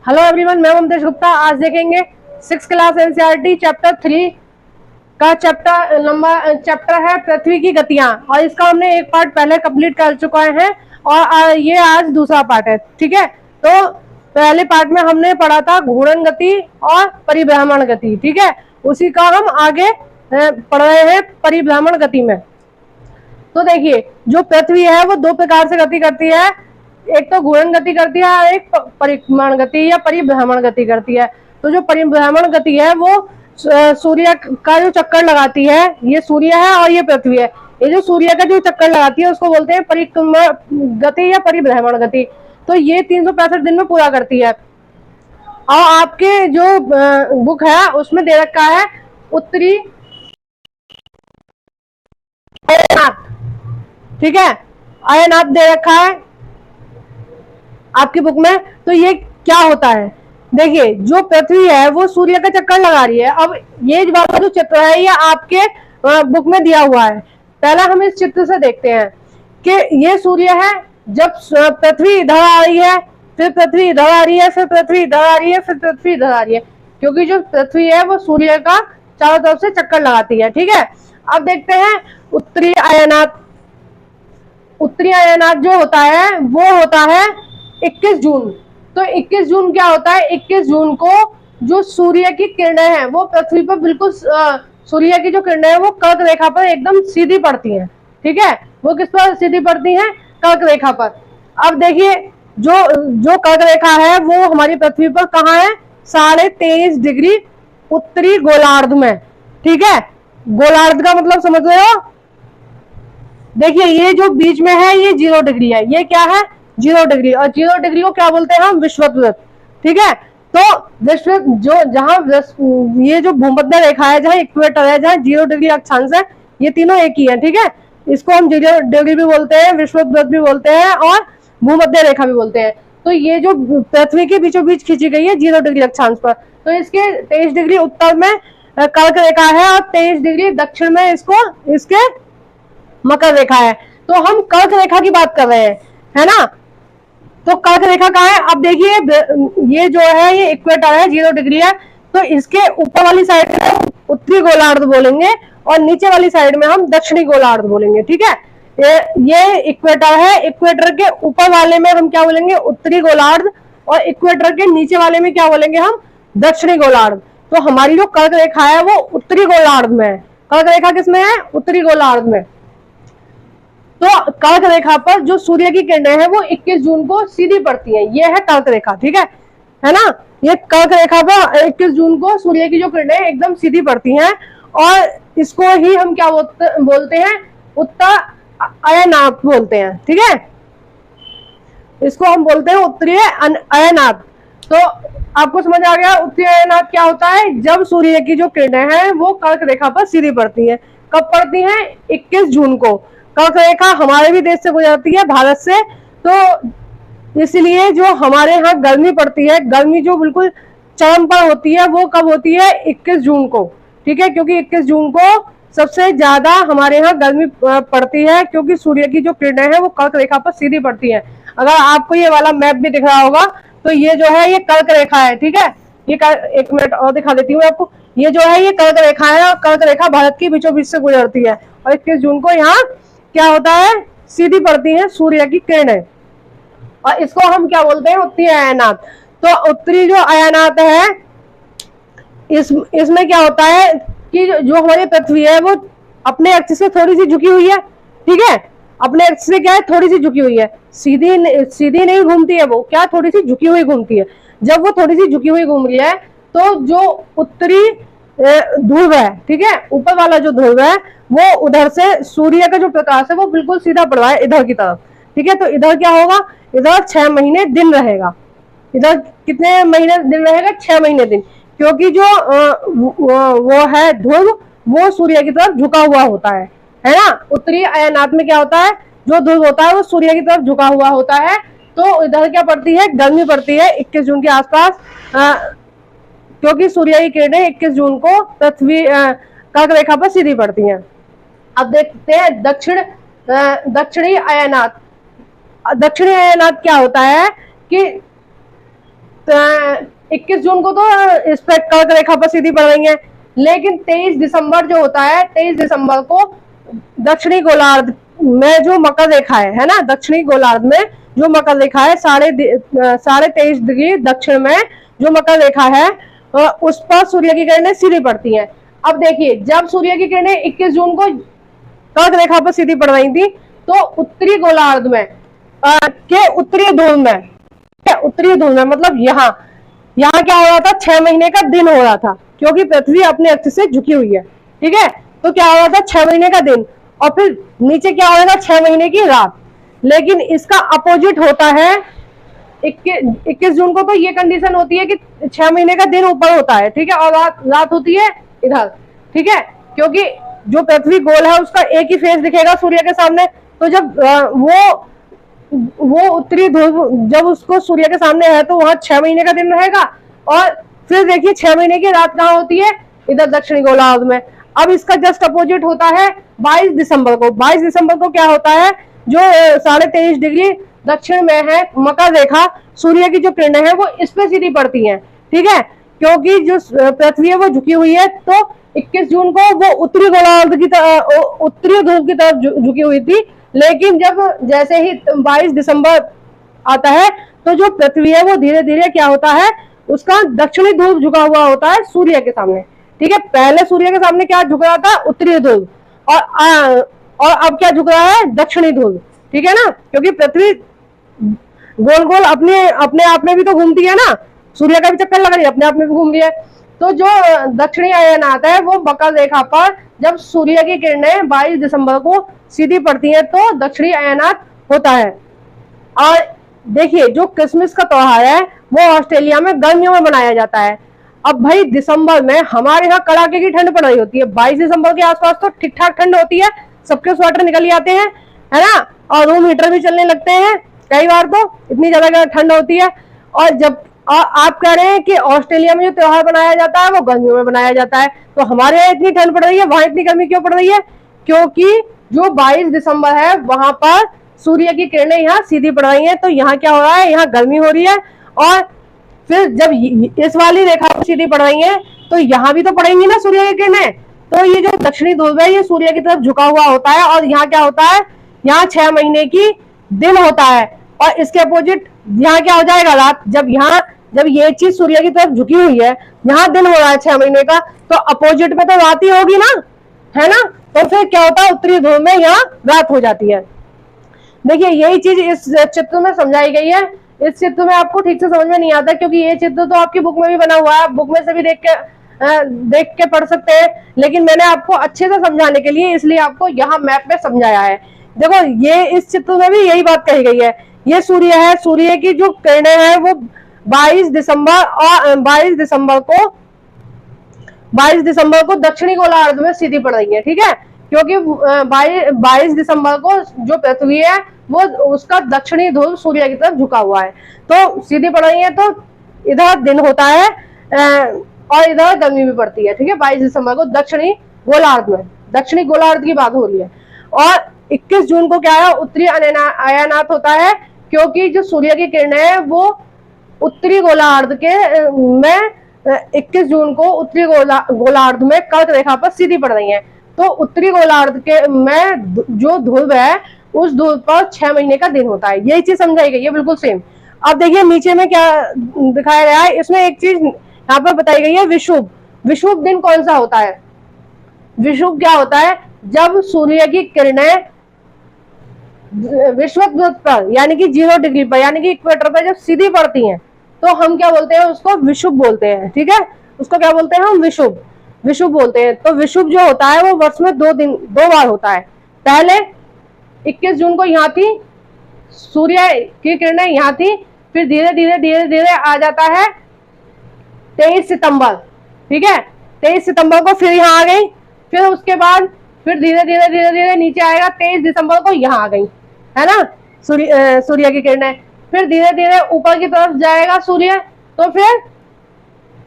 Hello everyone, मैं ममतेश गुप्ता। आज देखेंगे 6 क्लास एनसीईआरटी चैप्टर 3 का चैप्टर है पृथ्वी की गतियां, और इसका हमने एक पार्ट पहले कंप्लीट कर चुका है और ये आज दूसरा पार्ट है। ठीक है, तो पहले पार्ट में हमने पढ़ा था घूर्णन गति और परिभ्रमण गति। ठीक है, उसी का हम आगे पढ़ रहे हैं परिभ्रमण गति में। तो देखिए, जो पृथ्वी है वो दो प्रकार से गति करती है, एक तो घूर्णन गति करती है और एक परिभ्रमण गति या परिभ्रमण गति करती है। तो जो परिभ्रमण गति है वो सूर्य का जो चक्कर लगाती है, ये सूर्य है और ये पृथ्वी है, ये जो सूर्य का जो चक्कर लगाती है उसको बोलते हैं परिक्रमण गति या परिभ्रमण गति। तो ये 365 दिन में पूरा करती है। और आपके जो बुक है उसमें दे रखा है उत्तरी अयनात। ठीक है, अयनात दे रखा है आपकी बुक में। तो ये क्या होता है, देखिए जो पृथ्वी है वो सूर्य का चक्कर लगा रही है। अब ये वाला जो चित्र है ये आपके बुक में दिया हुआ है। पहला हम इस चित्र से देखते हैं कि ये सूर्य है, जब पृथ्वी इधर आ रही है, फिर पृथ्वी इधर आ रही है, फिर पृथ्वी इधर आ रही है, फिर पृथ्वी इधर आ रही है, क्योंकि जो पृथ्वी है वो सूर्य का चारों तरफ से चक्कर लगाती है। ठीक है, अब देखते हैं उत्तरी अयनात। उत्तरी अयनात जो होता है वो होता है 21 जून। तो 21 जून क्या होता है, 21 जून को जो सूर्य की किरणें हैं वो पृथ्वी पर बिल्कुल सूर्य की जो किरणें हैं वो कर्क रेखा पर एकदम सीधी पड़ती हैं। ठीक है, वो किस पर सीधी पड़ती हैं, कर्क रेखा पर। अब देखिए जो कर्क रेखा है वो हमारी पृथ्वी पर कहाँ है, 23.5 डिग्री उत्तरी गोलार्ध में। ठीक है, गोलार्ध का मतलब समझ रहे हो। देखिए ये जो बीच में है ये 0 डिग्री है, ये क्या है 0 डिग्री, और 0 डिग्री को क्या बोलते हैं हम, विषुवत। ठीक है, तो विषुवत जो जहां ये जो भूमध्य रेखा है, जहां इक्वेटर है, जहां 0 डिग्री अक्षांश है, ये तीनों एक ही है। ठीक है, इसको हम 0 डिग्री भी बोलते हैं, विषुवत भी बोलते हैं और भूमध्य रेखा भी बोलते हैं। तो ये जो पृथ्वी के बीचों बीच खींची गई है 0 डिग्री अक्षांश पर, तो इसके 23 डिग्री उत्तर में कर्क रेखा है और 23 डिग्री दक्षिण में इसके मकर रेखा है। तो हम कर्क रेखा की बात कर रहे हैं, है ना। तो कर्क रेखा कहाँ है, अब देखिए ये जो है ये इक्वेटर है, 0 डिग्री है, तो इसके ऊपर वाली साइड में उत्तरी गोलार्ध बोलेंगे और नीचे वाली साइड में हम दक्षिणी गोलार्ध बोलेंगे। ठीक है, ये इक्वेटर है, इक्वेटर के ऊपर वाले में हम क्या बोलेंगे, उत्तरी गोलार्ध, और इक्वेटर के नीचे वाले में क्या बोलेंगे हम, दक्षिणी गोलार्ध। तो हमारी जो कर्क रेखा है वो उत्तरी गोलार्ध में है। कर्क रेखा किसमें है, उत्तरी गोलार्ध में। तो कर्क रेखा पर जो सूर्य की किरणें हैं वो 21 जून को सीधी पड़ती हैं, ये है कर्क रेखा। ठीक है ना, ये कर्क रेखा पर 21 जून को सूर्य की जो किरणें एकदम सीधी पड़ती हैं, और इसको ही हम क्या बोलते हैं, उत्तर अयनात बोलते हैं। ठीक है, इसको हम बोलते हैं उत्तरीय अयनात। तो आपको समझ आ गया उत्तरीय अयनात क्या होता है, जब सूर्य की जो किरणें हैं वो कर्क रेखा पर सीधी पड़ती हैं। कब पड़ती हैं, 21 जून को। कर्क रेखा हमारे भी देश से गुजरती है, भारत से, तो इसलिए जो हमारे यहाँ गर्मी पड़ती है, गर्मी जो बिल्कुल चरम पर होती है वो कब होती है, 21 जून को। ठीक है, क्योंकि 21 जून को सबसे ज्यादा हमारे यहाँ गर्मी पड़ती है, क्योंकि सूर्य की जो किरणें हैं वो कर्क रेखा पर सीधी पड़ती है। अगर आपको ये वाला मैप भी दिख रहा होगा तो ये जो है ये कर्क रेखा है। ठीक है, ये एक मिनट और दिखा देती हूँ आपको, ये जो है ये कर्क रेखा है, और कर्क रेखा भारत के बीचों बीच से गुजरती है, और 21 जून को यहाँ क्या होता है, सीधी पड़ती है सूर्य की किरणें, और इसको हम क्या बोलते हैं, उत्तरी अयनात। तो उत्तरी जो अयनात है इसमें क्या होता है कि जो हमारी पृथ्वी है वो अपने अक्ष से थोड़ी सी झुकी हुई है। ठीक है, अपने अक्ष से क्या है, थोड़ी सी झुकी हुई है, सीधी नहीं घूमती है, वो क्या थोड़ी सी झुकी हुई घूमती है। जब वो थोड़ी सी झुकी हुई घूम रही है तो जो उत्तरी ध्रुव है, ठीक है, ऊपर वाला जो ध्रुव है वो उधर से सूर्य का जो प्रकाश है वो बिल्कुल सीधा पड़ रहा है इधर की तरफ। ठीक है, तो इधर क्या होगा, इधर 6 महीने दिन रहेगा। इधर कितने महीने दिन रहेगा, 6 महीने दिन, क्योंकि जो वो है ध्रुव वो सूर्य की तरफ झुका हुआ होता है ना। उत्तरी अयनात में क्या होता है, जो ध्रुव होता है वो सूर्य की तरफ झुका हुआ होता है। तो इधर क्या पड़ती है, गर्मी पड़ती है 21 जून के आसपास, क्योंकि सूर्य की किरणें 21 जून को पृथ्वी कर्क रेखा पर सीधी पड़ती हैं। अब देखते हैं दक्षिणी अयनात। दक्षिणी अयनात क्या होता है कि 21 जून को तो इस पर कर्क रेखा पर सीधी पड़ रही है, लेकिन 23 दिसंबर जो होता है, 23 दिसंबर को दक्षिणी गोलार्ध में जो मकर रेखा है ना, दक्षिणी गोलार्ध में जो मकर रेखा है, 23.5 डिग्री दक्षिण में जो मकर रेखा है, उस पर सूर्य की किरणें सीधी पड़ती हैं। अब देखिए, जब सूर्य की किरणें 21 जून को कर्क रेखा पर सीधी पड़ रही थी, तो उत्तरी गोलार्ध में के उत्तरी ध्रुव में, उत्तरी ध्रुव में मतलब यहाँ क्या हो रहा था, 6 महीने का दिन हो रहा था, क्योंकि पृथ्वी अपने अक्ष से झुकी हुई है। ठीक है, तो क्या हो रहा था, 6 महीने का दिन, और फिर नीचे क्या हो रहा था, 6 महीने की रात। लेकिन इसका अपोजिट होता है 21 जून को, तो ये कंडीशन होती है कि 6 महीने का दिन ऊपर होता है, ठीक है, और रात होती है इधर। ठीक है, क्योंकि जो पृथ्वी गोल है उसका एक ही फेस दिखेगा सूर्य के सामने, तो जब वो उत्तरी ध्रुव जब उसको सूर्य के सामने है, तो वहां 6 महीने का दिन रहेगा, और फिर देखिए 6 महीने की रात कहाँ होती है, इधर दक्षिणी गोलार्ध में। अब इसका जस्ट अपोजिट होता है 22 दिसंबर को। 22 दिसंबर को क्या होता है, जो 23.5 डिग्री दक्षिण में है मकर रेखा, सूर्य की जो किरणें हैं वो इस पे सीधी पड़ती हैं। ठीक है, क्योंकि जो पृथ्वी है वो झुकी हुई है, तो 21 जून को वो उत्तरी गोलार्ध की तरफ, उत्तरी ध्रुव की तरफ झुकी हुई थी। लेकिन जैसे ही 22 दिसंबर आता है, तो जो पृथ्वी है वो धीरे धीरे क्या होता है, उसका दक्षिणी ध्रुव झुका हुआ होता है सूर्य के सामने। ठीक है, पहले सूर्य के सामने क्या झुक रहा था, उत्तरी ध्रुव, और अब क्या झुक रहा है, दक्षिणी ध्रुव। ठीक है ना, क्योंकि पृथ्वी गोल गोल अपने आप में भी तो घूमती है ना, सूर्य का भी चक्कर लग रही है, अपने आप में भी घूम रही है। तो जो दक्षिणी अयनात है वो मकर रेखा पर जब सूर्य की किरणें 22 दिसंबर को सीधी पड़ती हैं, तो दक्षिणी अयनात होता है। और देखिए, जो क्रिसमस का त्योहार है वो ऑस्ट्रेलिया में गर्मियों में मनाया जाता है। अब भाई दिसंबर में हमारे यहाँ कड़ाके की ठंड पड़ रही होती है, 22 दिसंबर के आसपास तो ठीक ठाक ठंड होती है, सबके स्वेटर निकल ही आते हैं, है ना, और रूम हीटर भी चलने लगते हैं कई बार, तो इतनी ज्यादा ठंड होती है। और जब आप कह रहे हैं कि ऑस्ट्रेलिया में जो त्योहार बनाया जाता है वो गर्मियों में बनाया जाता है, तो हमारे यहाँ इतनी ठंड पड़ रही है, वहां इतनी गर्मी क्यों पड़ रही है? क्योंकि जो 22 दिसंबर है वहां पर सूर्य की किरणें यहाँ सीधी पड़ रही हैं, तो यहाँ क्या हो रहा है, यहाँ गर्मी हो रही है। और फिर जब इस वाली रेखा पर सीधी पड़ रही है, तो यहाँ भी तो पड़ेंगी ना सूर्य की किरणें। तो ये जो दक्षिणी ध्रुव है ये सूर्य की तरफ झुका हुआ होता है, और यहाँ क्या होता है, यहाँ 6 महीने की दिन होता है, और इसके अपोजिट यहाँ क्या हो जाएगा, रात। जब ये चीज सूर्य की तरफ झुकी हुई है, यहाँ दिन हो रहा है 6 महीने का, तो अपोजिट में तो रात ही होगी ना, है ना। तो फिर क्या होता है, उत्तरी ध्रुव में यहाँ रात हो जाती है। देखिए, यही चीज इस चित्र में समझाई गई है। इस चित्र में आपको ठीक से समझ में नहीं आता, क्योंकि ये चित्र तो आपकी बुक में भी बना हुआ है, बुक में से भी देख के पढ़ सकते हैं, लेकिन मैंने आपको अच्छे से समझाने के लिए इसलिए आपको यहाँ मैप में समझाया है। देखो, ये इस चित्र में भी यही बात कही गई है। ये सूर्य है, सूर्य की जो किरणें हैं वो 22 दिसंबर को दक्षिणी गोलार्ध में सीधी पड़ रही है। ठीक है, क्योंकि 22 दिसंबर को जो पृथ्वी है वो उसका दक्षिणी ध्रुव सूर्य की तरफ झुका हुआ है, तो सीधी पड़ रही है, तो इधर दिन होता है और इधर गर्मी भी पड़ती है। ठीक है, 22 दिसंबर को दक्षिणी गोलार्ध की बात हो रही है। और 21 जून को क्या है, उत्तरी अयनात होता है, क्योंकि जो सूर्य की किरणें हैं वो उत्तरी गोलार्ध के में 21 जून को उत्तरी गोलार्ध में कर्क रेखा पर सीधी पड़ रही हैं, तो उत्तरी गोलार्ध के में जो ध्रुव है उस ध्रुव पर 6 महीने का दिन होता है। यही चीज समझाई गई है, बिल्कुल सेम। अब देखिए नीचे में क्या दिखाया गया है, इसमें एक चीज यहाँ पर बताई गई है, विषुव। विषुव दिन कौन सा होता है? विषुव क्या होता है, जब सूर्य की किरणें विषुवत पर यानी कि 0 डिग्री पर यानी कि इक्वेटर पर जब सीधी पड़ती हैं, तो हम क्या बोलते हैं, उसको विषुव बोलते हैं। ठीक है, उसको क्या बोलते हैं हम, विषुव बोलते हैं। तो विषुव जो होता है वो वर्ष में 2 बार होता है। पहले 21 जून को यहाँ थी, सूर्य की किरणें यहाँ थी, फिर धीरे धीरे आ जाता है 23 सितंबर। ठीक है, 23 सितंबर को फिर यहाँ आ गई, फिर उसके बाद फिर धीरे धीरे नीचे आएगा, 23 दिसंबर को यहाँ आ गई, है ना, सूर्य की किरणें। फिर धीरे धीरे ऊपर की तरफ जाएगा सूर्य, तो फिर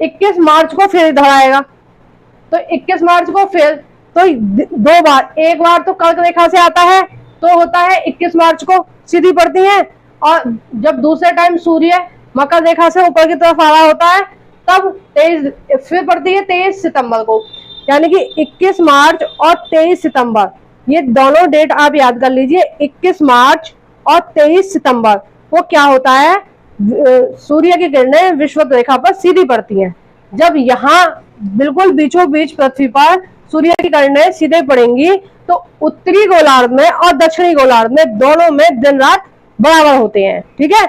21 मार्च को फिर इधर आएगा, तो 21 मार्च को फिर तो 2 बार, एक बार तो कर्क रेखा से आता है, तो होता है 21 मार्च को सीधी पड़ती है, और जब दूसरे टाइम सूर्य मकर रेखा से ऊपर की तरफ आ रहा होता है, तब 23 फिर पड़ती है 23 सितंबर को, यानी कि 21 मार्च और 23 सितंबर, ये दोनों डेट आप याद कर लीजिए। 21 मार्च और 23 सितंबर वो क्या होता है, सूर्य की किरणें विषुवत रेखा पर सीधी पड़ती हैं। जब यहाँ बिल्कुल बीचों बीच पृथ्वी पर सूर्य की किरणें सीधे पड़ेंगी तो उत्तरी गोलार्ध में और दक्षिणी गोलार्ध में दोनों में दिन रात बराबर होते हैं। ठीक है,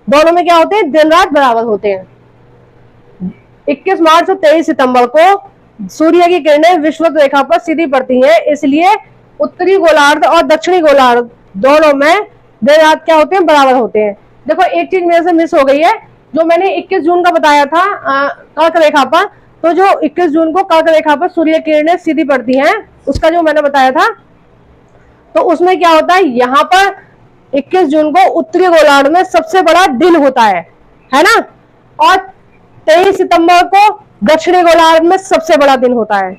दोनों में क्या होते हैं, दिन रात बराबर होते हैं। 21 मार्च और 23 सितंबर को सूर्य की किरणें विषुवत रेखा पर सीधी पड़ती हैं, इसलिए उत्तरी गोलार्ध और दक्षिणी गोलार्ध दोनों में दिन रात क्या होते हैं, बराबर होते हैं। देखो एक चीज मेरे से मिस हो गई है, जो मैंने 21 जून का बताया था कर्क रेखा पर, तो जो 21 जून को कर्क रेखा पर सूर्य किरणें सीधी पड़ती हैं, उसका जो मैंने बताया था, तो उसमें क्या होता है, यहाँ पर 21 जून को उत्तरी गोलार्ध में सबसे बड़ा दिन होता है ना, और 23 सितंबर को दक्षिणी गोलार्ध में सबसे बड़ा दिन होता है।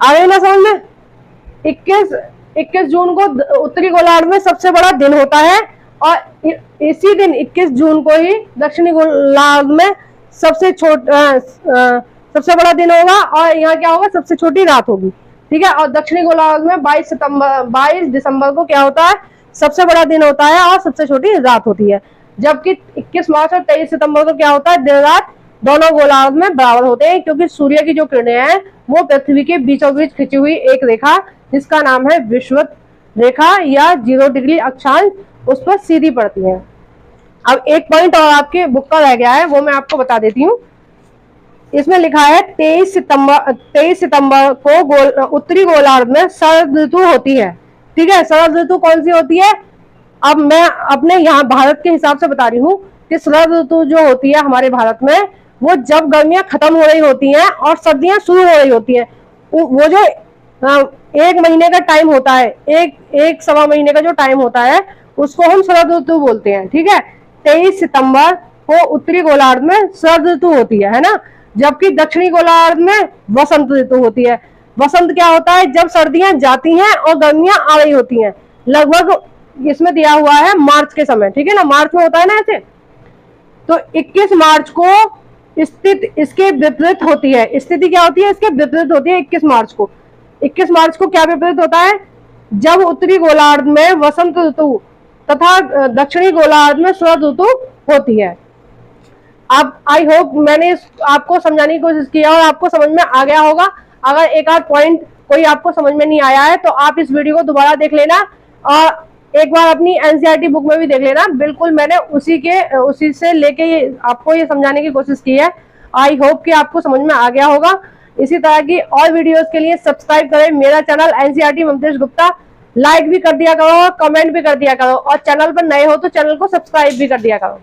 आ गई ना समझ में? 21 जून को उत्तरी गोलार्ध में सबसे बड़ा दिन होता है, और इसी दिन 21 जून को ही दक्षिणी गोलार्ध में सबसे बड़ा दिन होगा, और यहाँ क्या होगा, सबसे छोटी रात होगी। ठीक है, और दक्षिणी गोलार्ध में 22 दिसंबर को क्या होता है, सबसे बड़ा दिन होता है और सबसे छोटी रात होती है। जबकि 21 मार्च और 23 सितंबर को क्या होता है, दिन रात दोनों गोलार्ध में बराबर होते हैं, क्योंकि सूर्य की जो किरणें हैं वो पृथ्वी के बीचों बीच खिंची हुई एक रेखा, जिसका नाम है विषुवत रेखा या 0 डिग्री अक्षांश, उस पर सीधी पड़ती है। अब एक पॉइंट और आपके बुक का रह गया है, वो मैं आपको बता देती हूँ। इसमें लिखा है 23 सितंबर को उत्तरी गोलार्ध में शरद ऋतु होती है। ठीक है, शरद ऋतु कौन सी होती है, अब मैं अपने यहाँ भारत के हिसाब से बता रही हूँ कि शरद ऋतु जो होती है हमारे भारत में, वो जब गर्मियां खत्म हो रही होती हैं और सर्दियां शुरू हो रही होती हैं, वो जो एक महीने का टाइम होता है, एक सवा महीने का जो टाइम होता है, उसको हम शरद ऋतु बोलते हैं। ठीक है, 23 सितंबर को उत्तरी गोलार्ध में शरद ऋतु होती है ना, जबकि दक्षिणी गोलार्ध में वसंत ऋतु होती है। वसंत क्या होता है, जब सर्दियां जाती हैं और गर्मियां आ रही होती हैं, लगभग इसमें दिया हुआ है मार्च के समय। ठीक है ना, मार्च में होता है ना ऐसे, तो 21 मार्च को स्थिति इसके विपरीत होती है। स्थिति क्या होती है, इसके विपरीत होती है 21 मार्च को। 21 मार्च को क्या विपरीत होता है, जब उत्तरी गोलार्ध में वसंत ऋतु तथा दक्षिणी गोलार्ध में शरद ऋतु होती है। अब आई होप मैंने आपको समझाने की कोशिश की और आपको समझ में आ गया होगा। अगर एक आध पॉइंट कोई आपको समझ में नहीं आया है तो आप इस वीडियो को दोबारा देख लेना और एक बार अपनी एनसीईआरटी बुक में भी देख लेना। बिल्कुल मैंने उसी से लेके आपको ये समझाने की कोशिश की है। आई होप कि आपको समझ में आ गया होगा। इसी तरह की और वीडियोस के लिए सब्सक्राइब करें मेरा channel NCERT Mamtesh Gupta. Like भी कर दिया करो, कमेंट भी कर दिया करो, और चैनल पर नए हो तो चैनल को सब्सक्राइब भी कर दिया करो।